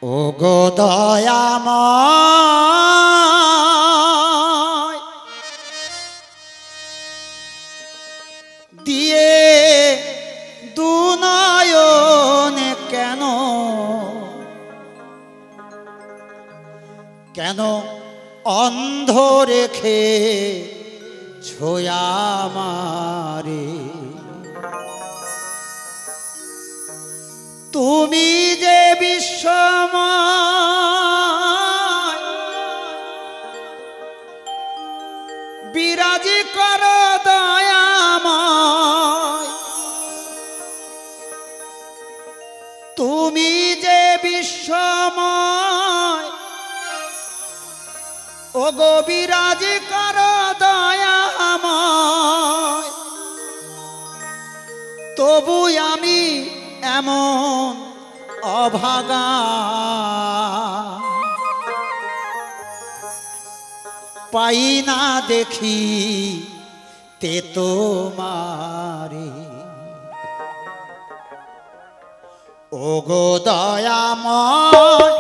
ও গো দয়াময় দিয়ে দুনয়নে কেন কেন অন্ধ রেখে ছোয়া মারে তুমি যে বিশ্বময় বিরাজি কর দয়াময় তুমি যে বিশ্বময় ও গো বিরাজি কর দয়াময় তবু আমি এমন অভাগা পাই না দেখি তে তোমারে ও গো দয়াময়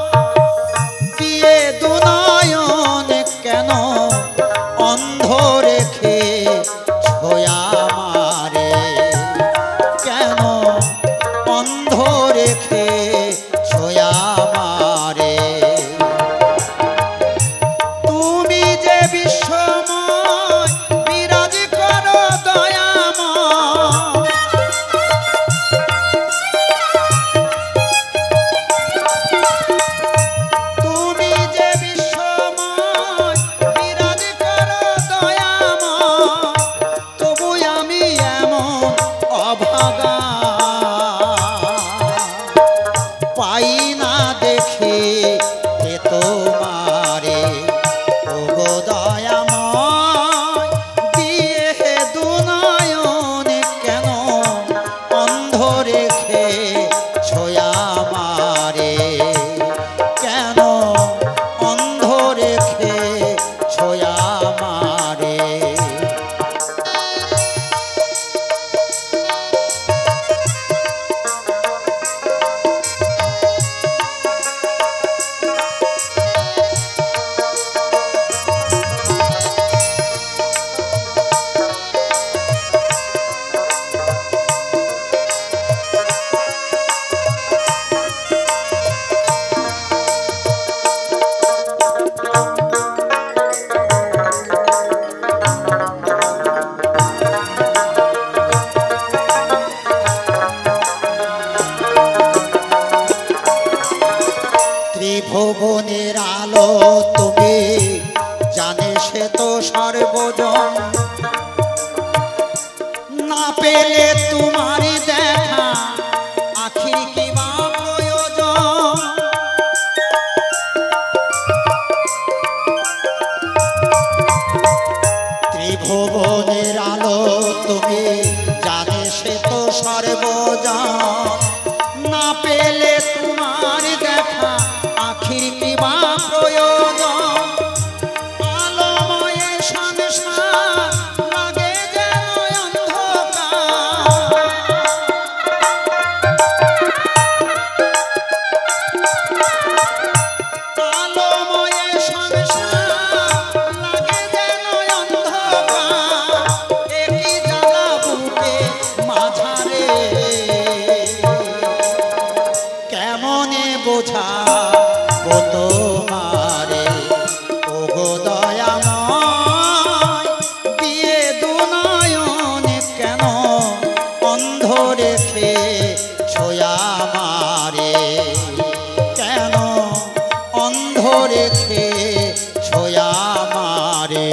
দিয়ে দুনয়ন কেন অন্ধ রেখে ছোয়া মারে কেন অন্ধ রেখে ছোয়া মারে তুমি যে বিশ্বময় বিরাজ করো দয়াময় তুমি যে বিশ্বময় বিরাজ করো দয়াময় তবু আমি এমন অভাগা পাই না দেখে তে তোমারে ও গো দয়াময় দিয়ে দুনয়ন কেন অন্ধ রেখে ছোয়া মারে কেন অন্ধ রেখে ছোয়া মারে ত্রিভুবনের আলো তুমি জানে সে তো সর্বজন না পেলে তোমারই দেখা আখির কি বা প্রয়োজন ত্রিভুবনের আলো তুমি জানে সে তো সর্বজন না পেলে তোমার দেখা আখির কি বা প্রয়োজন আলোময় সংসার লাগে যেন অন্ধকার আলোময় সংসার লাগে যেন অন্ধকার একই জ্বালা বুকে মাঝারে কেমনে বোঝাবো তোমারে ও গো দয়াময় দিয়ে দুনয়ন কেন অন্ধ রেখে ছোয়া মারে কেন অন্ধ রেখে ছোয়া মারে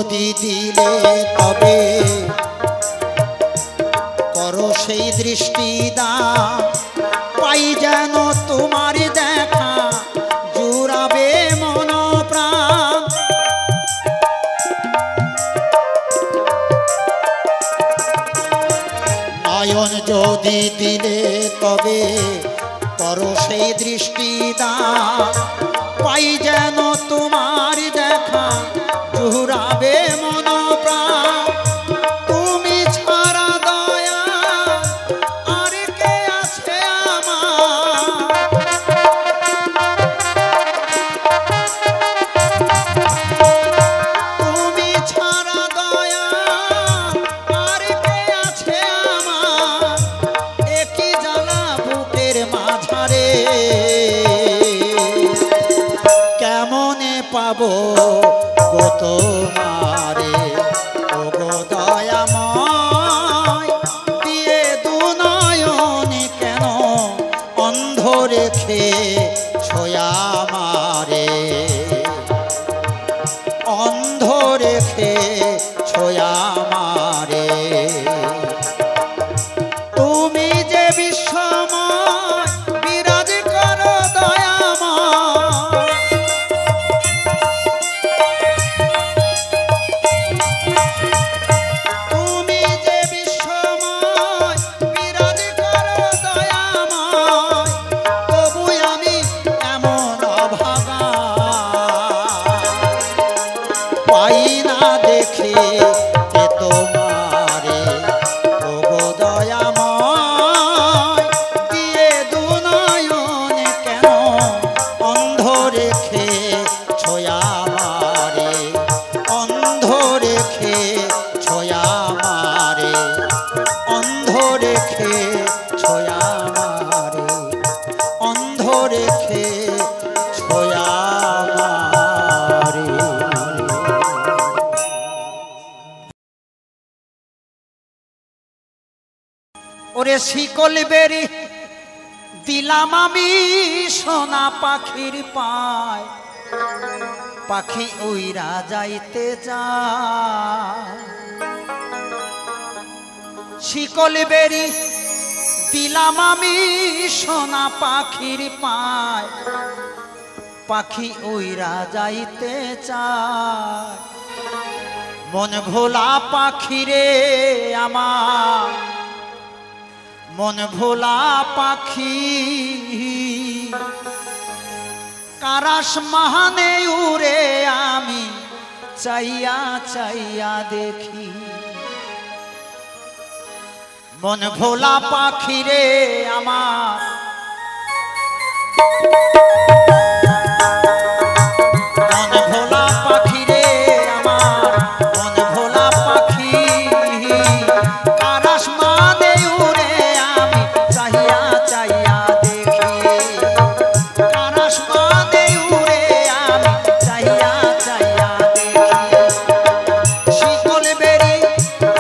যদি দিলে তবে করো সেই দৃষ্টি দান, পাই যেন তোমার দেখা জুড়াবে মন প্রাণ। নয়ন যদি দিলে তবে করো সেই দৃষ্টি দান, পাই যেন তোমার দেখা জুড়াবে মন প্রাণ। তুমি ছাড়া দয়া আর কে আছে আমার, তুমি ছাড়া দয়া আর কে আছে আমার, একই জ্বালা বুকের মাঝারে কেমনে পাবো গো তোমারে ও গো দয়াময়। দিয়ে দু নয়নে কেন অন্ধ রেখে ছোয়া মারে, অন্ধ রেখে ছোয়া মারে। তুমি যে বিশ্বময় বিরাজ করো দয়াময়, তুমি যে বিশ্বময় বিরাজ করো দয়াময়, তবু আমি এমন অভাগা পাই না দেখে যে তোমারে ও গো দয়াময়। দিয়ে দু নয়নে কেন অন্ধ রেখে ছোয়া মারে, অন্ধ রেখে ছোয়া মারে, অন্ধ রেখে ছোয়া মারে, অন্ধ রেখে ছোয়া মারে। ওরে শিকল বেরি দিলাম আমি সোনা পাখির পায়, পাখি উইরা যাইতে চায়। শিকল বেরি দিলাম আমি সোনা পাখির পায়, পাখি উইরা যাইতে চায়। মন ভোলা পাখিরে আমার, মন ভোলা পাখি কারাস মাহানে উড়ে আমি চাইয়া চাইয়া দেখি। মন ভোলা পাখিরে আমার, মন ভোলা পাখিরে আমার, মন ভোলা পাখি কারাস মানে উড়ে আমি চাইয়া চাইয়া দেখি। কারাস মানে উড়ে আমি চাইয়া চাইয়া দেখি। শিকল বেরি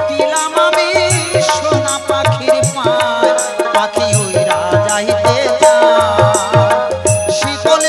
দিলাম আমি সোনা পাখির পায়, পাখি উইরা যাইতে চায়। শিকল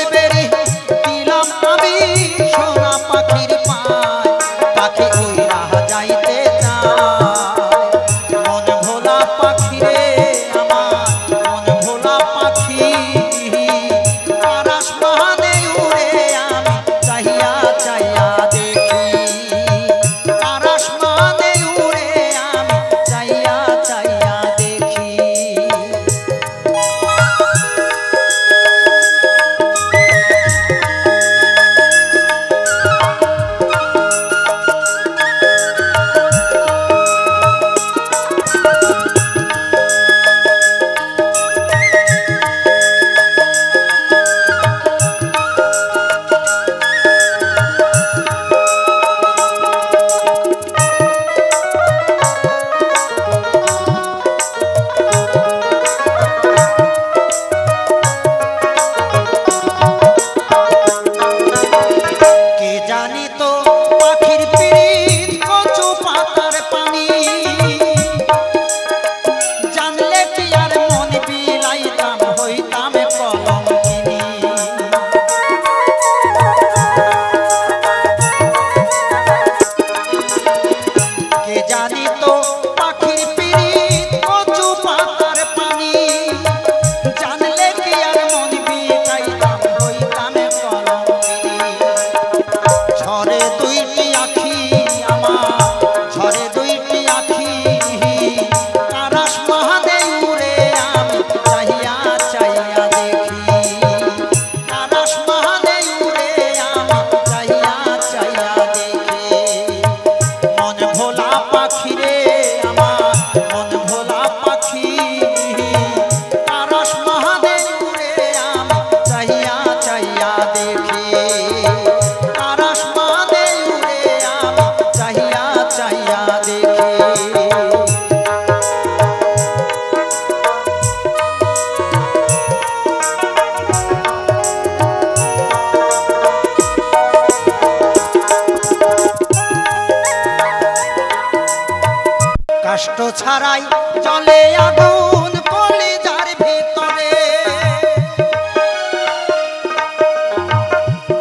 কাষ্ট ছাড়াই জলে আগুন কলিজার ভিতরে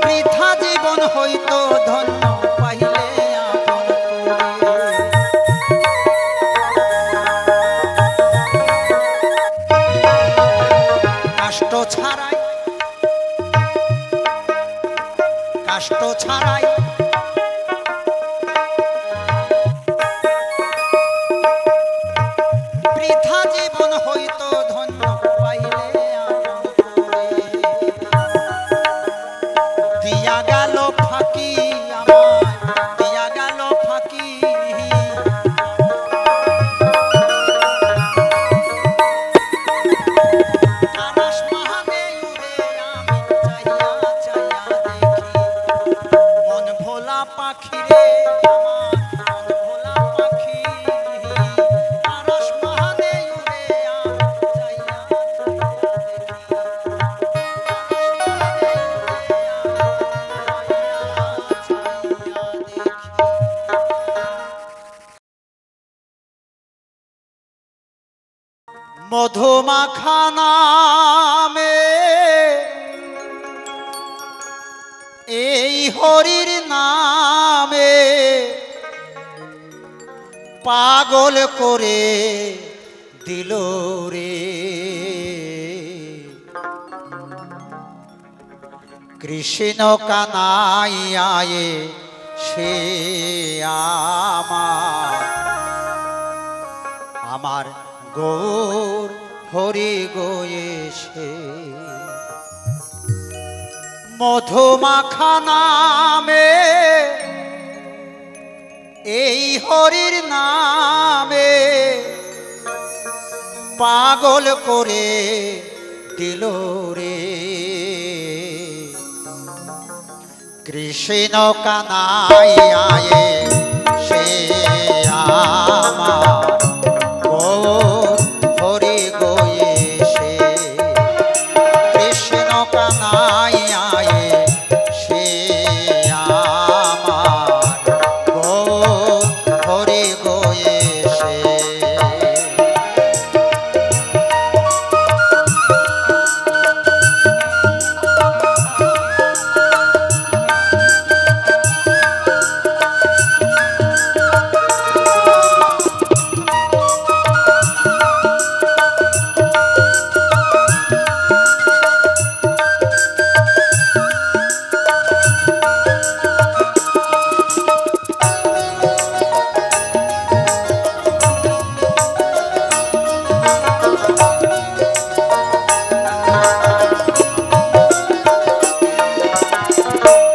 বৃথা জীবন হইতো ধন্য পাইলে আপন করে কাষ্ট ছাড়াই বৃথা জীবন হইতো ধন্য পাইলে আপন করে দিয়া গেল ফাঁকি আমায় দিয়া গেল ফাঁকি আকাশ মহানে উড়ে আমি চাইয়া চাইয়া দেখি মন ভোলা পাখি রে আমার মন ভোলা পাখি আকাশ মহানে উড়ে আমি চাইয়া চাইয়া দেখি মধুমাখা নামে এই হরির নামে পাগল করে দিল রে কৃষ্ণ কানাইয়ায়ে সে আমার গৌর হরি গোয়েছে মধুমাখা নামে এই হরির নামে পাগল করে দিল রে কৃষ্ণ কানাইয়ায়ে সে আমার গৌর হরি গোয়েছে কৃষ্ণ কানাইয়ায়ে সে আমার গৌর হরি গোয়েছে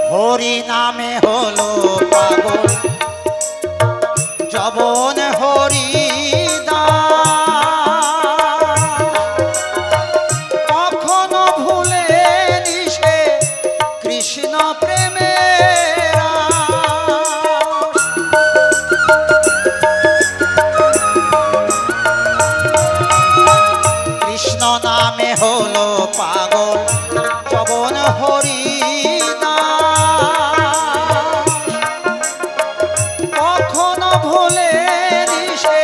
হরি নামে হলো পাগল যবন হরি কখনো ভুলে নিশে কৃষ্ণ প্রেমের কৃষ্ণ নামে হলো পাগল যবন হরি কখনো ভুলে নিশে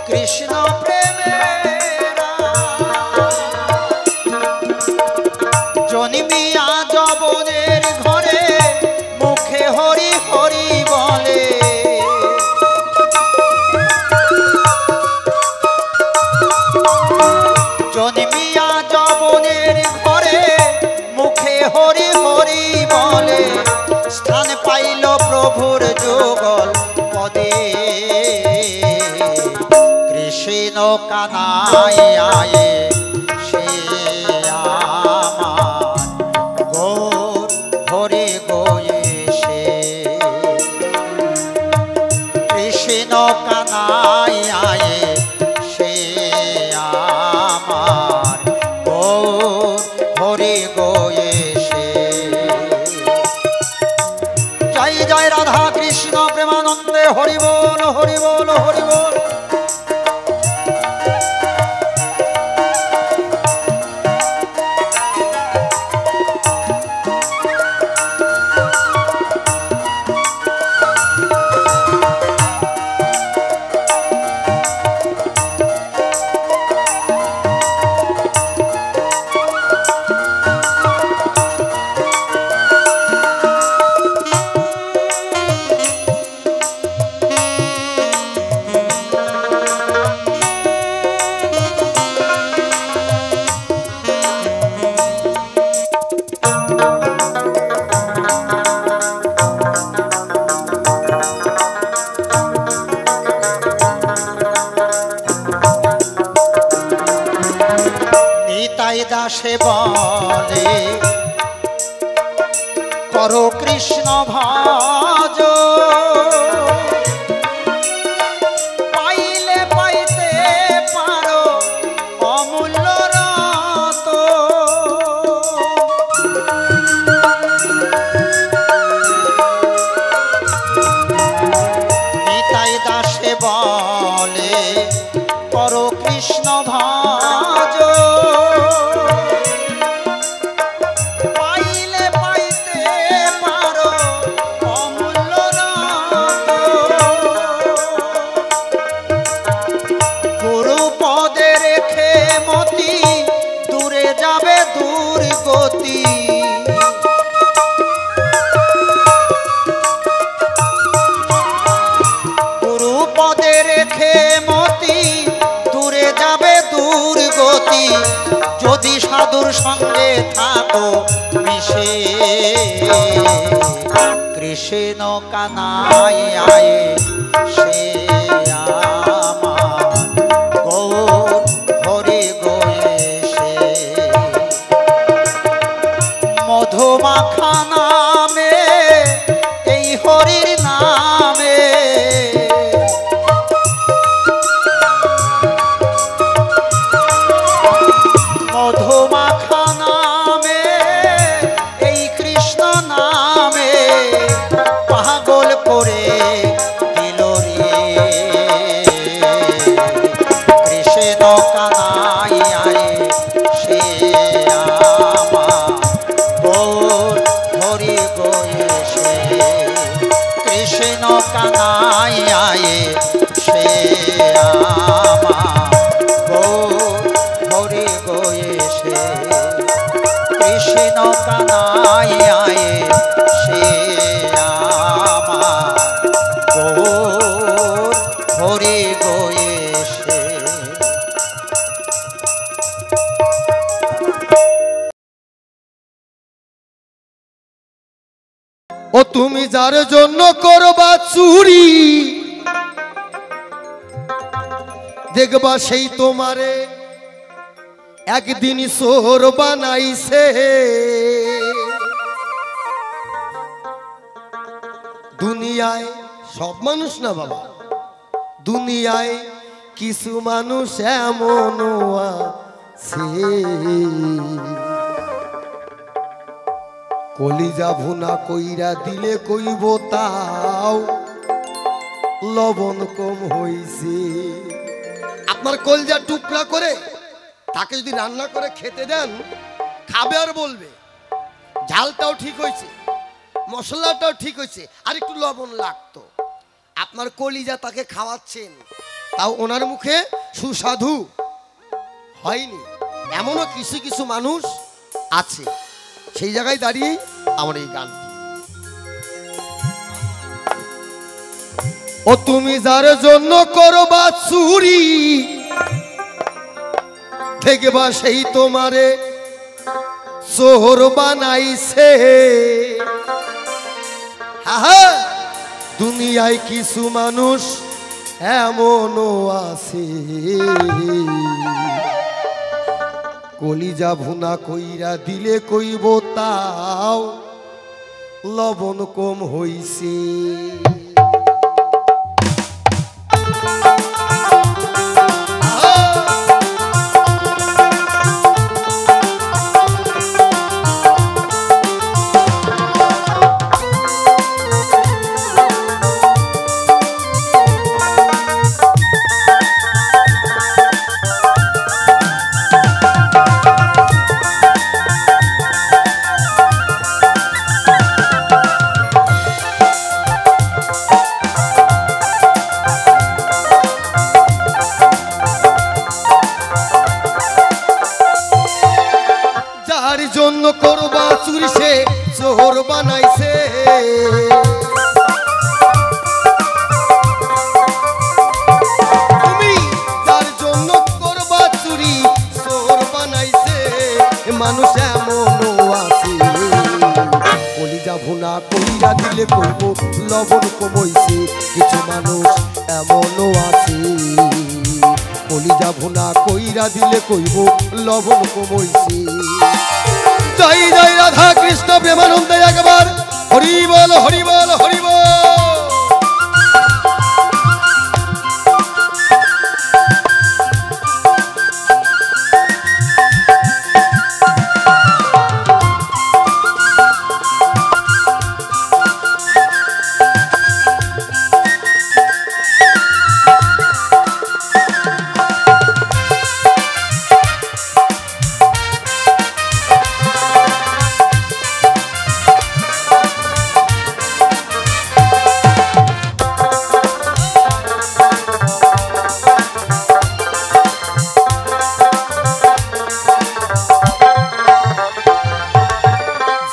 কৃষ্ণ প্রেমের জন্মিয়া যবনের ঘরে মুখে হরি হরি বলে জন্মিয়া যবনের ঘরে মুখে হরি হরি বলে স্থান পাইল প্রভুর যুগল পদে কৃষ্ণ কানাইয়ায়ে সে আমার গৌর হরি গোয়েছে কৃষ্ণ কানাইয়ায়ে সে আমার গৌর হরি গোয়েছে জয় জয় রাধা কৃষ্ণ প্রেমানন্দে হরি বল হরি বল হরি বল দাসে বলে করো কৃষ্ণ ভজ পাইলে পাইতে পারো অমূল্য রত নিতাই দাসে বলে করো কৃষ্ণ ভজ পাইলে পাইতে পারো অমূল্য রত গুরু পদে রেখে মতি দূরে যাবে দুর্গতি গুরু পদে রেখে মতি দূরে যাবে দুর্গতি যদি সাধুর সঙ্গে থাকো মিশে কৃষ্ণ কানাই আয়ে সে আমার গৌর হরি গোয়েশে মধুমাখা নামে এই হরির নামে মধুমাখা নামে এই কৃষ্ণ নামে পাগল করে দিল রে কৃষ্ণ কানাই আয়ে সে আমার গৌর হরি গোয়েশে কৃষ্ণ কানাই আয়ে সে আমার গৌর হরি গোয়েশে কৃষ্ণ কানাই আয়ে সে আমার গৌর হরি গোয়েশে ও তুমি যার জন্য করবা চুরি দেখবা সেই তোমারে একদিন সোহর বানাইছে দুনিয়ায় সব মানুষ না বাবা দুনিয়ায় কিছু মানুষ এমন আছে কলিজা ভুনা কইরা দিলে কইব তাও লবণ কম হইছে আপনার কলজা টুকরা করে তাকে যদি রান্না করে খেতে দেন খাবে আর বলবে ঝালটাও ঠিক হয়েছে মশলাটাও ঠিক হয়েছে আর একটু লবণ লাগতো আপনার কলিজা তাকে খাওয়াচ্ছেন তাও ওনার মুখে সুস্বাদু হয়নি এমনও কিছু কিছু মানুষ আছে সেই জায়গায় দাঁড়িয়ে আমার এই গানটি ও তুমি যার জন্য করবা চুরি দেখবা সেই তোমারে সোহর বানাইছে দুনিয়ায় কিছু মানুষ এমনও আছে কলিজা ভুনা কইরা দিলে কইব তাও লবণ কম হইছে জন্য করবা চুরি সে শহর বানাইছে তুমি যার জন্য করবা চুরি শহর বানাইছে মানুষ এমনও আছে কলিজা ভুনা কইরা দিলে কইব লবণ কমইছে কিছু মানুষ এমনও আছে কলিজা ভুনা কইরা দিলে কইব লবণ কমইছে। জয় জয় রাধা কৃষ্ণ প্রেমানন্দে একবার হরি বল হরি বল হরি বল।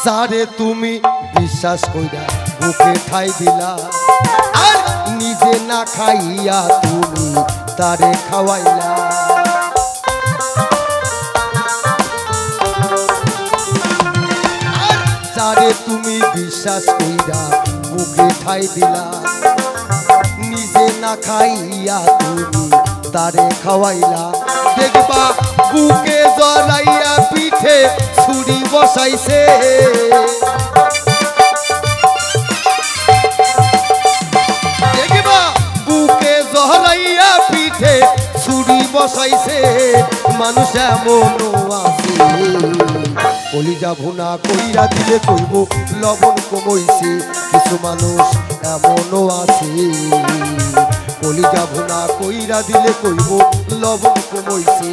যারে তুমি বিশ্বাস কইরা বুকে ঠাই দিলা আর নিজে না খাইয়া তুমি তারে খাওয়াইলা। যারে তুমি বিশ্বাস কইরা বুকে ঠাই দিলা নিজে না খাইয়া তুমি তারে খাওয়াইলা। দেখবা বুকে জড়াইয়া পিঠে ছুরি বসাইছে। দেখবা বুকে জড়াইয়া পিঠে ছুরি বসাইছে। মানুষ এমনও আছে কলিজা ভুনা কইরা দিলে কইব লবণ কমইছে। কিছু মানুষ এমনও আছে কলিজা ভুনা কইরা দিলে কইব লবণ কমইছে।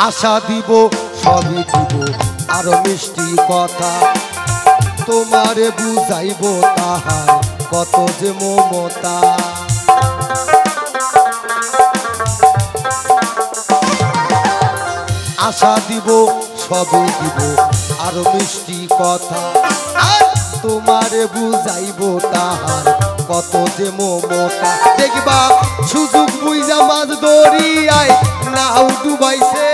আশা দিব সবই দিব আরো মিষ্টি কথা তোমারে বুঝাইব তাহার কত যে মমতা। আশা দিব সবই দিব আরো মিষ্টি কথা আর তোমারে বুঝাইব তাহার কত যে মমতা। দেখবা সুযোগ বুঝা মাছ দরিয়ায় নাও ডুবাইছে।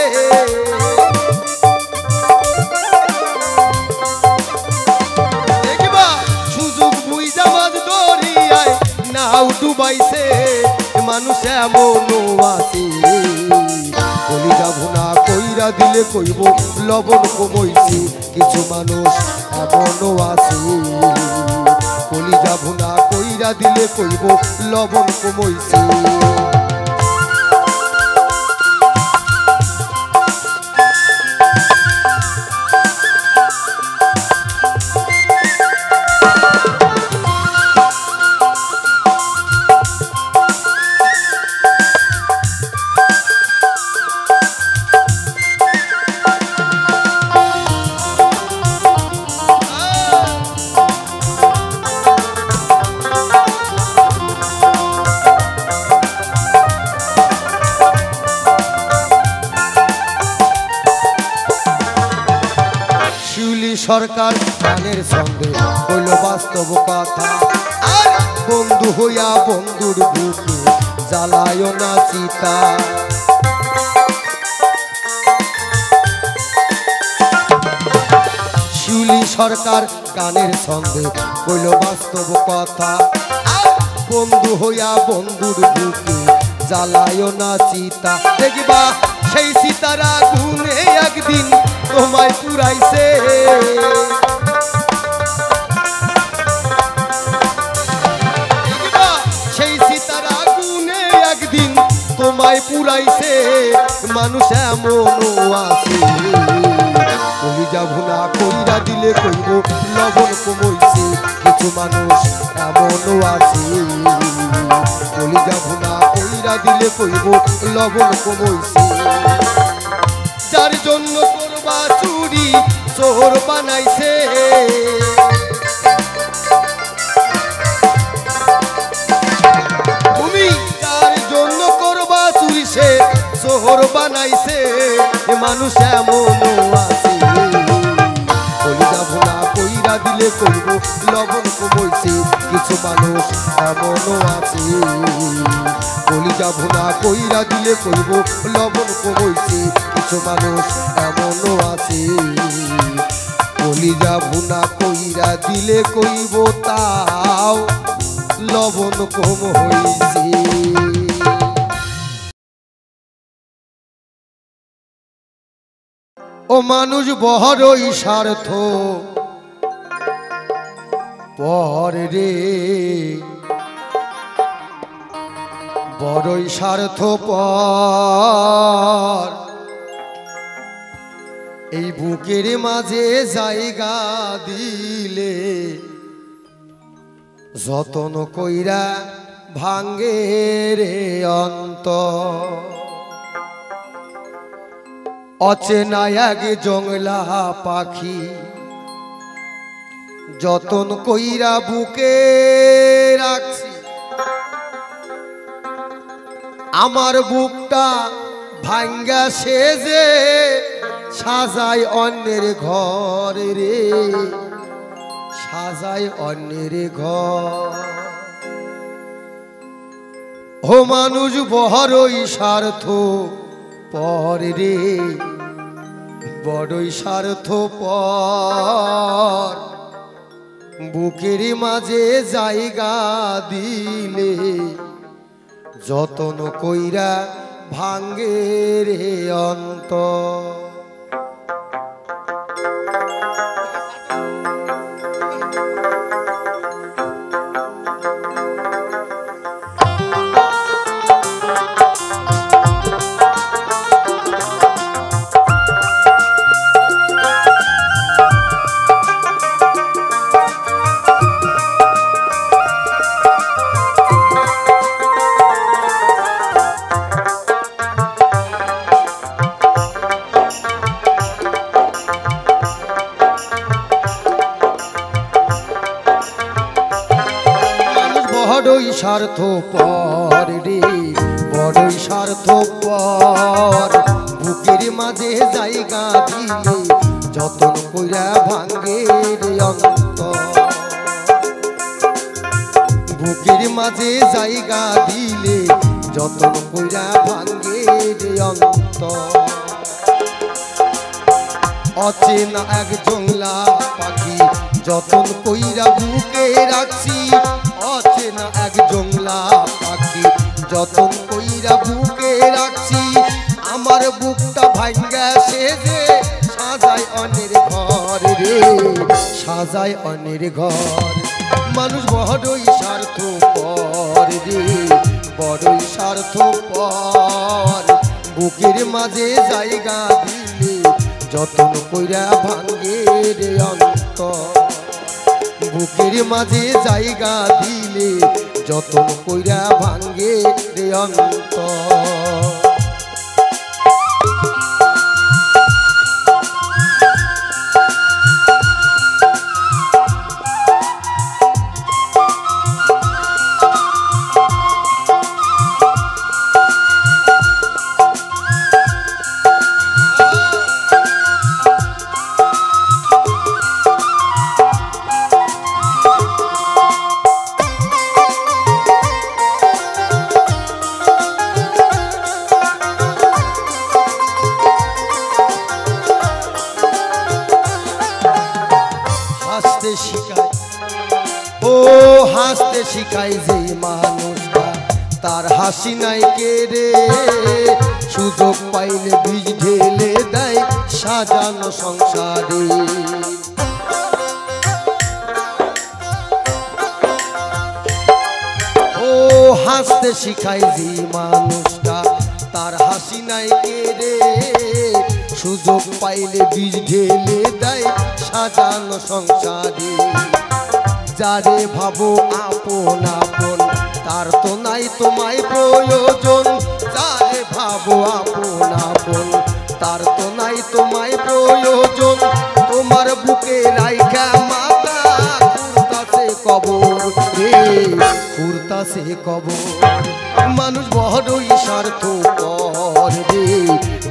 দেখবা সুযোগ বুঝা মাছ দরিয়ায় নাও ডুবাইছে। মানুষ এমনও আছে কলিজা ভুনা কইরা দিলে কইব লবণ কমইছে। কিছু মানুষ এমনও আছে কলিজা ভুনা কইরা দিলে কইব লবণ কমইছে। সরকার গানের সঙ্গে হইল বাস্তব কথা আর বন্ধু হইয়া বন্ধুর বুকে জ্বালায় না চিতা। শিউলি সরকার গানের সঙ্গে হইল বাস্তব কথা আর বন্ধু হইয়া বন্ধুর বুকে জ্বালায় না চিতা। দেখবা সেই চিতারা গুনে একদিন তোমায় পুরাইছে। সেই সীতারা গুনে একদিন তোমায় পুরাইছে। মানুষ এমনও আছে কলিজা ভুনা কইরা দিলে কইব লবণ কমইছে। কিছু মানুষ এমনও আছে কলিজা ভুনা কইরা দিলে কইব লবণ কমইছে। যার জন্য করবা চুরি চোর বানাইছে। তুমি যার জন্য করবা চুরি মানুষ এমনও আছে কলিজা ভুনা কইরা দিলে কইব লবণ কমইছে কিছু মানুষ এমনও আছে কলিজা ভুনা কইরা দিলে কইব লবণ কমইছে কিছু মানুষ এমনও আছে কলিজা ভুনা কইরা দিলে কইব তাও লবণ কম হইছে ও মানুষ বড়ই স্বার্থ পর রে বড়ই স্বার্থ পর এই বুকের মাঝে জায়গা দিলে যতন কইরা ভাঙ্গে রে অন্তর অচেনা এক জংলা পাখি যতন কইরা বুকে রাখছি আমার বুকটা ভাঙ্গা সেজে সাজায় অন্যের ঘর রে সাজায় অন্যের ঘর ও মানুষ বড়ই স্বার্থ পর রে বড়ই স্বার্থ পর বুকের মাঝে জায়গা দিলে যতন কইরা ভাঙ্গে রে অন্তর বড়ই স্বার্থ পর রে বড়ই স্বার্থ পর বুকের মাঝে জায়গা দিলে যতন কইরা ভাঙ্গে রে অন্তর বুকের মাঝে জায়গা দিলে যতন কইরা ভাঙ্গে রে অন্তর অচেনা এক জংলা পাখি যতন কইরা বুকে রাখছি অচেনা এক জংলা পাখি যতন কইরা বুকে রাখছি আমার বুকটা ভাঙ্গা সেজে সাজায় অন্যের ঘর রে সাজায় অন্যের ঘর মানুষ বড়ই স্বার্থ পর রে বড়ই স্বার্থ পর বুকের মাঝে জায়গা দিলে যতন কইরা ভাঙ্গে রে অন্তর বুকের মাঝে জায়গা দিলে যতন কইরা ভাঙ্গে রে অন্তর হাসতে শিখায় যে মানুষটা তার হাসি নাই কে রে সুযোগ পাইলে বীজ ঢেলে দেয় সাজানো সংসারে ও হাসতে শিখায় যে মানুষটা তার হাসি নাই কে রে সুযোগ পাইলে বীজ ঢেলে দেয় সাজানো সংসারে যারে ভাবো আপন আপন তার তো নাই তোমায় প্রয়োজন যারে ভাবো আপন আপন তার তো নাই তোমায় প্রয়োজন তোমার বুকে রাইখা মাথা কুরতাছে কবর রে কুরতাছে কবর মানুষ বড়ই স্বার্থ পর রে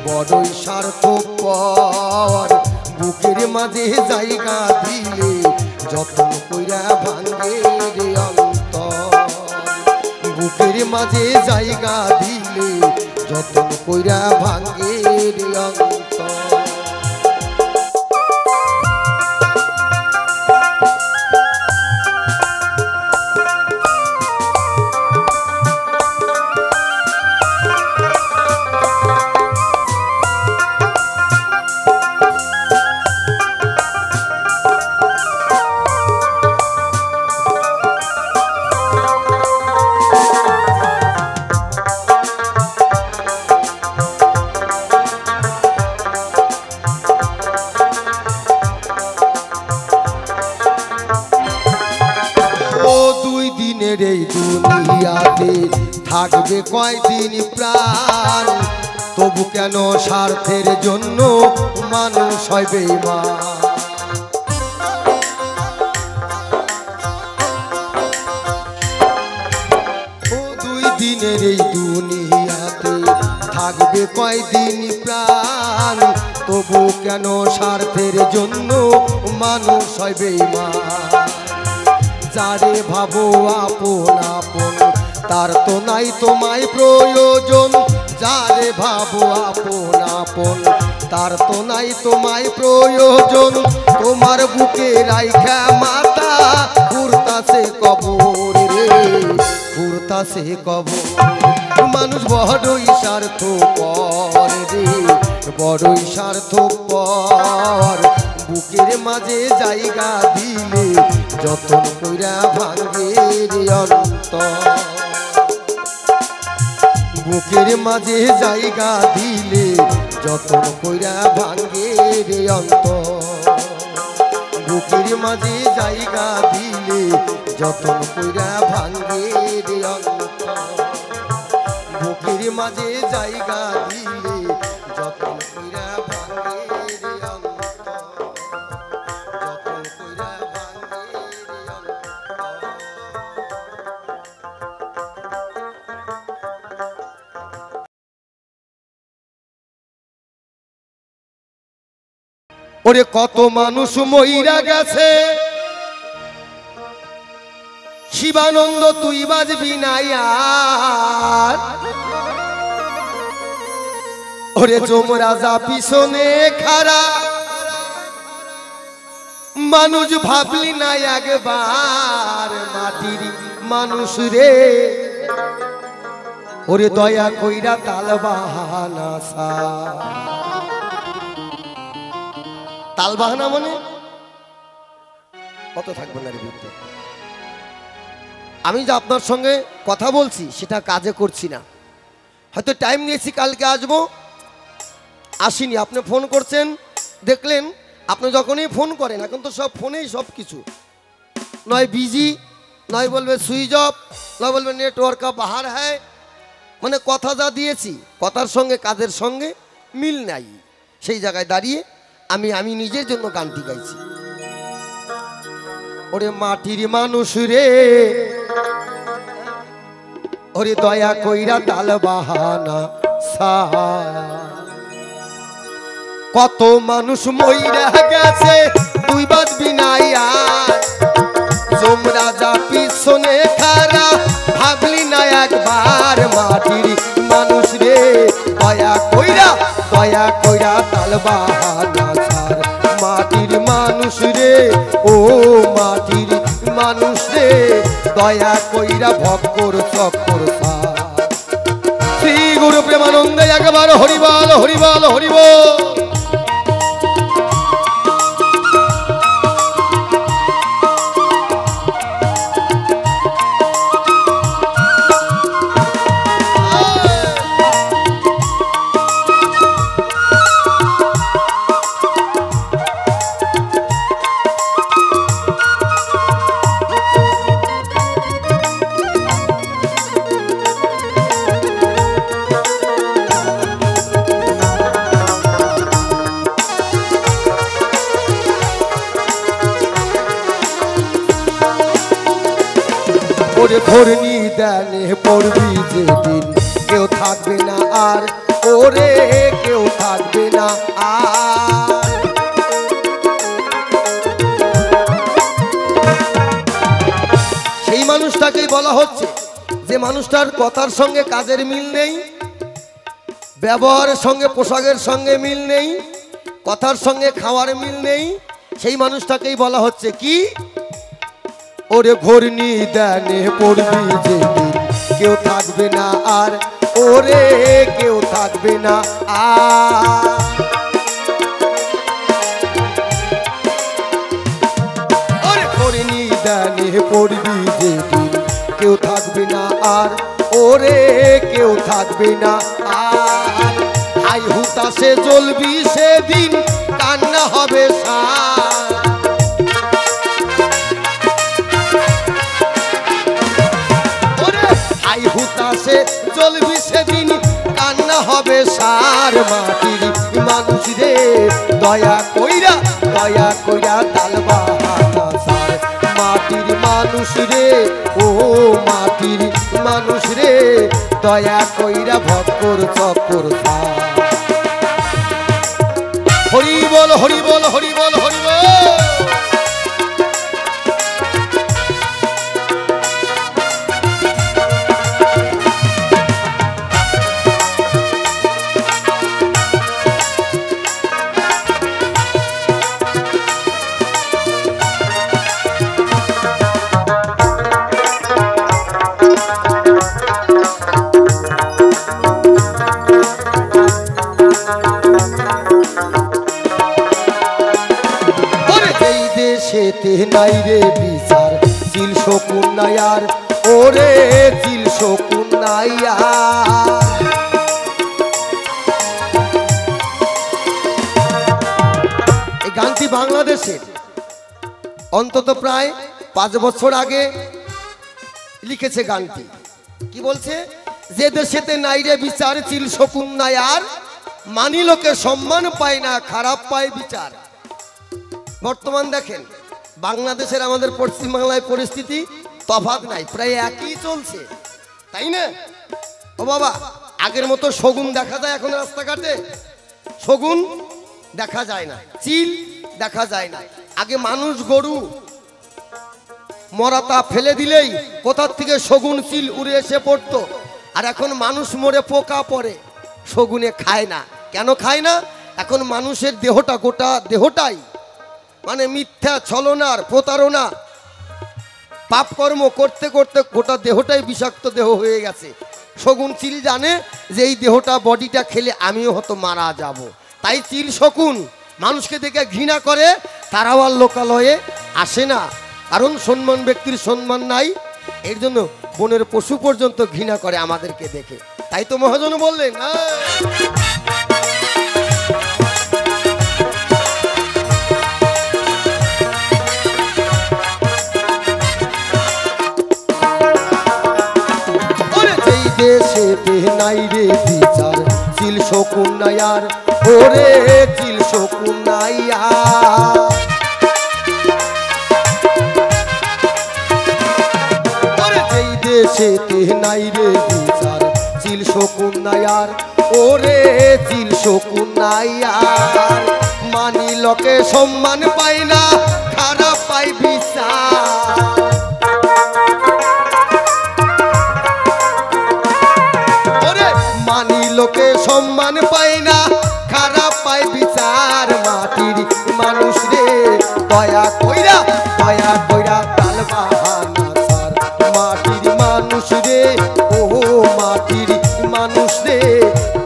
বড়ই স্বার্থপর বুকের মাঝে জায়গা দিলে যতন কইরা ভাঙ্গে রে অন্তর বুকের মাঝে জায়গা দিলে যতন কইরা ভাঙ্গে রে অন্তর এই দুনিয়াতে থাকবে কয়দিন প্রাণ তবু কেন স্বার্থের জন্য মানুষ হয় বেঈমান ও দুই দিনের এই দুনিয়াতে থাকবে কয়দিন প্রাণ তবু কেন স্বার্থের জন্য মানুষ হয় বেঈমান যারে ভাবো আপন আপন তার তো নাই তোমায় প্রয়োজন যারে ভাবো আপন আপন তার তো নাই তোমায় প্রয়োজন তোমার বুকে রাইখা মাথা ঘুরতাছে কবর রে ঘুরতাছে কবর মানুষ বড়ই স্বার্থপর রে বড়ই স্বার্থপর বুকের মাঝে জায়গা দিলে যতন কইরা ভাঙ্গে রে অন্তর বুকের মাঝে জায়গা দিলে যতন কইরা ভাঙ্গে রে অন্তর বুকের মাঝে জায়গা দিলে যতন কইরা ভাঙ্গে রে অন্তর বুকের মাঝে জায়গা দিলে যতন কইরা ভাঙ্গে রে অন্তর যতন কইরা ভাঙ্গে রে অন্তর ওরে কত মানুষ মইরা গেছে শিবানন্দ তুই বাজবি না আর ওরে যমরাজা পিছনে খাড়া মানুষ ভাবলি না একবার মাটির মানুষ রে ওরে দয়া কইরা তালবাহানা সা তালবাহানা মানে কত থাকবে না রে বিদ্যা আমি যে আপনার সঙ্গে কথা বলছি সেটা কাজে করছি না হয়তো টাইম নিয়েছি কালকে আসবো আসিনি আপনি ফোন করছেন দেখলেন আপনি যখনই ফোন করেন এখন তো সব ফোনেই সব কিছু নয় বিজি নয় বলবে সুইচ অফ নয় বলবে নেটওয়ার্ক কা বাহার হ্যায় মানে কথা যা দিয়েছি কথার সঙ্গে কাজের সঙ্গে মিল নাই সেই জায়গায় দাঁড়িয়ে আমি নিজের জন্য গানটি গাইছি ওরে মাটির মানুষ রে ওরে দয়া কইরা তালবাহানা সা কত মানুষ মইরা গেছে তুই বাজবি না আর যমরাজা পিছনে খাড়া ভাবলি না একবার মাটির মানুষ রে দয়া কইরা তালবাহানা ছাড় মাটির মানুষ রে ও মাটির মানুষ রে দয়া কইরা ভক্কর চক্কর ছাড় শ্রী গুরু প্রেমানন্দে একবার হরিবল হরিবল হরিবল ওরে ঘূর্ণি দানে পড়বি যেদিন কেউ থাকবে না আর ওরে কেউ থাকবে না আর। সেই মানুষটাকেই বলা হচ্ছে যে মানুষটার কথার সঙ্গে কাজের মিল নেই, ব্যবহারের সঙ্গে পোশাকের সঙ্গে মিল নেই, কথার সঙ্গে খাওয়ার মিল নেই। সেই মানুষটাকেই বলা হচ্ছে কি, ওরে ঘূর্ণি দানে পড়বি যেদিন কেউ থাকবে না আর, ওরে কেউ থাকবে না আর। ওরে ঘূর্ণি দানে পড়বি যেদিন কেউ থাকবে না আর, ওরে কেউ থাকবে না আর। হাই হুতাশে জ্বলবি সেদিন কান্না হবে সার। ওরে হাই হুতাশে জ্বলবি সেদিন কান্না হবে সার। মাটির মানুষ রে দয়া কইরা তাল বাহানা সার। মাটির মানুষ রে ও মাটির মানুষ রে দয়া কইরা ভক্কর চক্কর সার। হরি বল হরি বল হরি বল হরি বল। সেতে নাই রে বিচার চিল শকুন নায়ার, ওরে চিল শকুন নায়ার। এই গানটি বাংলাদেশের অন্তত প্রায় 5 বছর আগে লিখেছে গানটি। কি বলছে, যে দেশেতে নাই রে বিচার চিল শকুন নায়ার, মানি লোকে সম্মান পায় না খারাপ পায় বিচার। বর্তমান দেখেন বাংলাদেশের আমাদের পশ্চিমবাংলায় পরিস্থিতি তফাৎ নাই, প্রায় একই চলছে, তাই না? ও বাবা, আগের মতো শগুন দেখা যায় এখন রাস্তাঘাটে? শগুন দেখা যায় না, চিল দেখা যায় না। আগে মানুষ গরু মরাতা ফেলে দিলেই কোথার থেকে শগুন চিল উড়ে এসে পড়তো, আর এখন মানুষ মরে পোকা পড়ে, শগুনে খায় না। কেন খায় না? এখন মানুষের দেহটা, গোটা দেহটাই মানে মিথ্যা ছলনার প্রতারণা পাপকর্ম করতে করতে গোটা দেহটাই বিষাক্ত দেহ হয়ে গেছে। শগুন চিল জানে যে এই দেহটা, বডিটা খেলে আমিও হয়তো মারা যাব, তাই চিল শকুন মানুষকে দেখে ঘৃণা করে, তারাও আর লোকালয়ে আসে না, কারণ সম্মান ব্যক্তির সম্মান নাই। এর জন্য বনের পশু পর্যন্ত ঘৃণা করে আমাদেরকে দেখে। তাই তো মহাজন বললেন দেশেতে নাই রে বিচার চিল শকুন নায়ার, ওরে চিল শকুন নায়ার। ওরে যেই দেশেতে নাই রে বিচার চিল শকুন নায়ার, ওরে চিল শকুন নায়ার। মানি লোকে সম্মান পায় না খারাপ পায় বিচার। মানি লোকে সম্মান পায় না খারাপ পায় বিচার। মাটির মানুষ রে দয়া কইরা তাল বাহানা সার। মাটির মানুষ রে ও মাটির মানুষ রে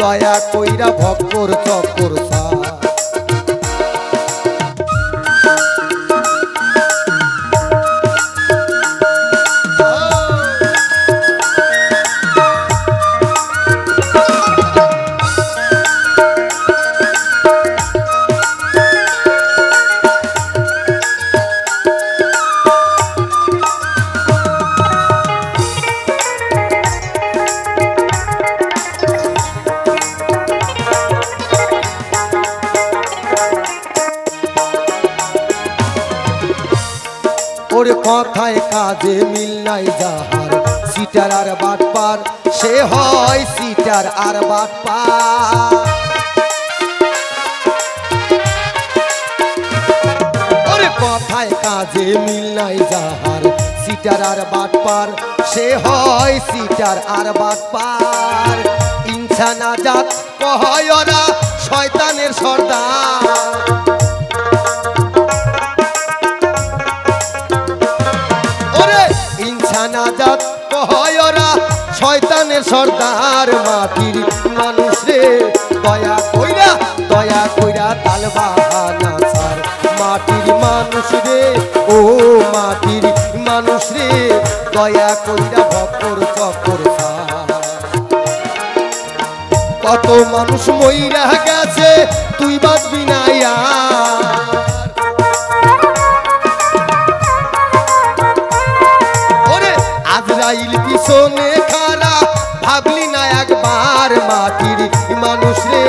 দয়া কইরা ভক্কর চক্কর সার। ওরে কথায় কাজে মিল নাই যাহার, সিটার আর বাটপার সে হয় সিটার আর বাটপার। ওরে কথায় কাজে মিল নাই যাহার সিটার আর বাটপার সে হয় সিটার আর বাটপার। ইনসান আজাদ কয় ওরা শয়তানের সর্দার। ওরে ইনসান আজাদ কয় ওরা শয়তানের সর্দার। মাটির মানুষ রে দয়া কইরা তাল বাহানা ছাড়। মাটির মানুষ রে ও মাটির মানুষ রে দয়া কইরা ভক্কর চক্কর ছাড়। কত মানুষ মইরা গেছে তুই বাঁচবি না আর। ওরে আজরাইল পিছনে খারা ভাবলি না একবার। মাটির মানুষ রে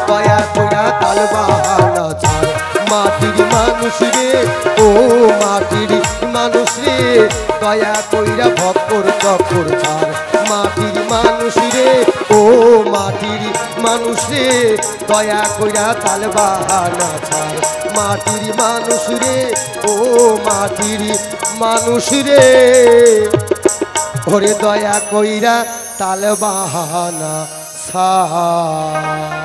দয়া কইরা তাল বাহানা ছাড়। মাটির মানুষ রে ও মাটির মানুষ রে দয়া কইরা ভক্কর চক্কর ছাড়। মাটির মানুষ রে ও মাটির মানুষ রে দয়া কইরা তাল বাহানা ছাড়। মাটির মানুষ রে ও মাটির মানুষ রে ওরে দয়া কইরা তাল বাহানা ছাড়।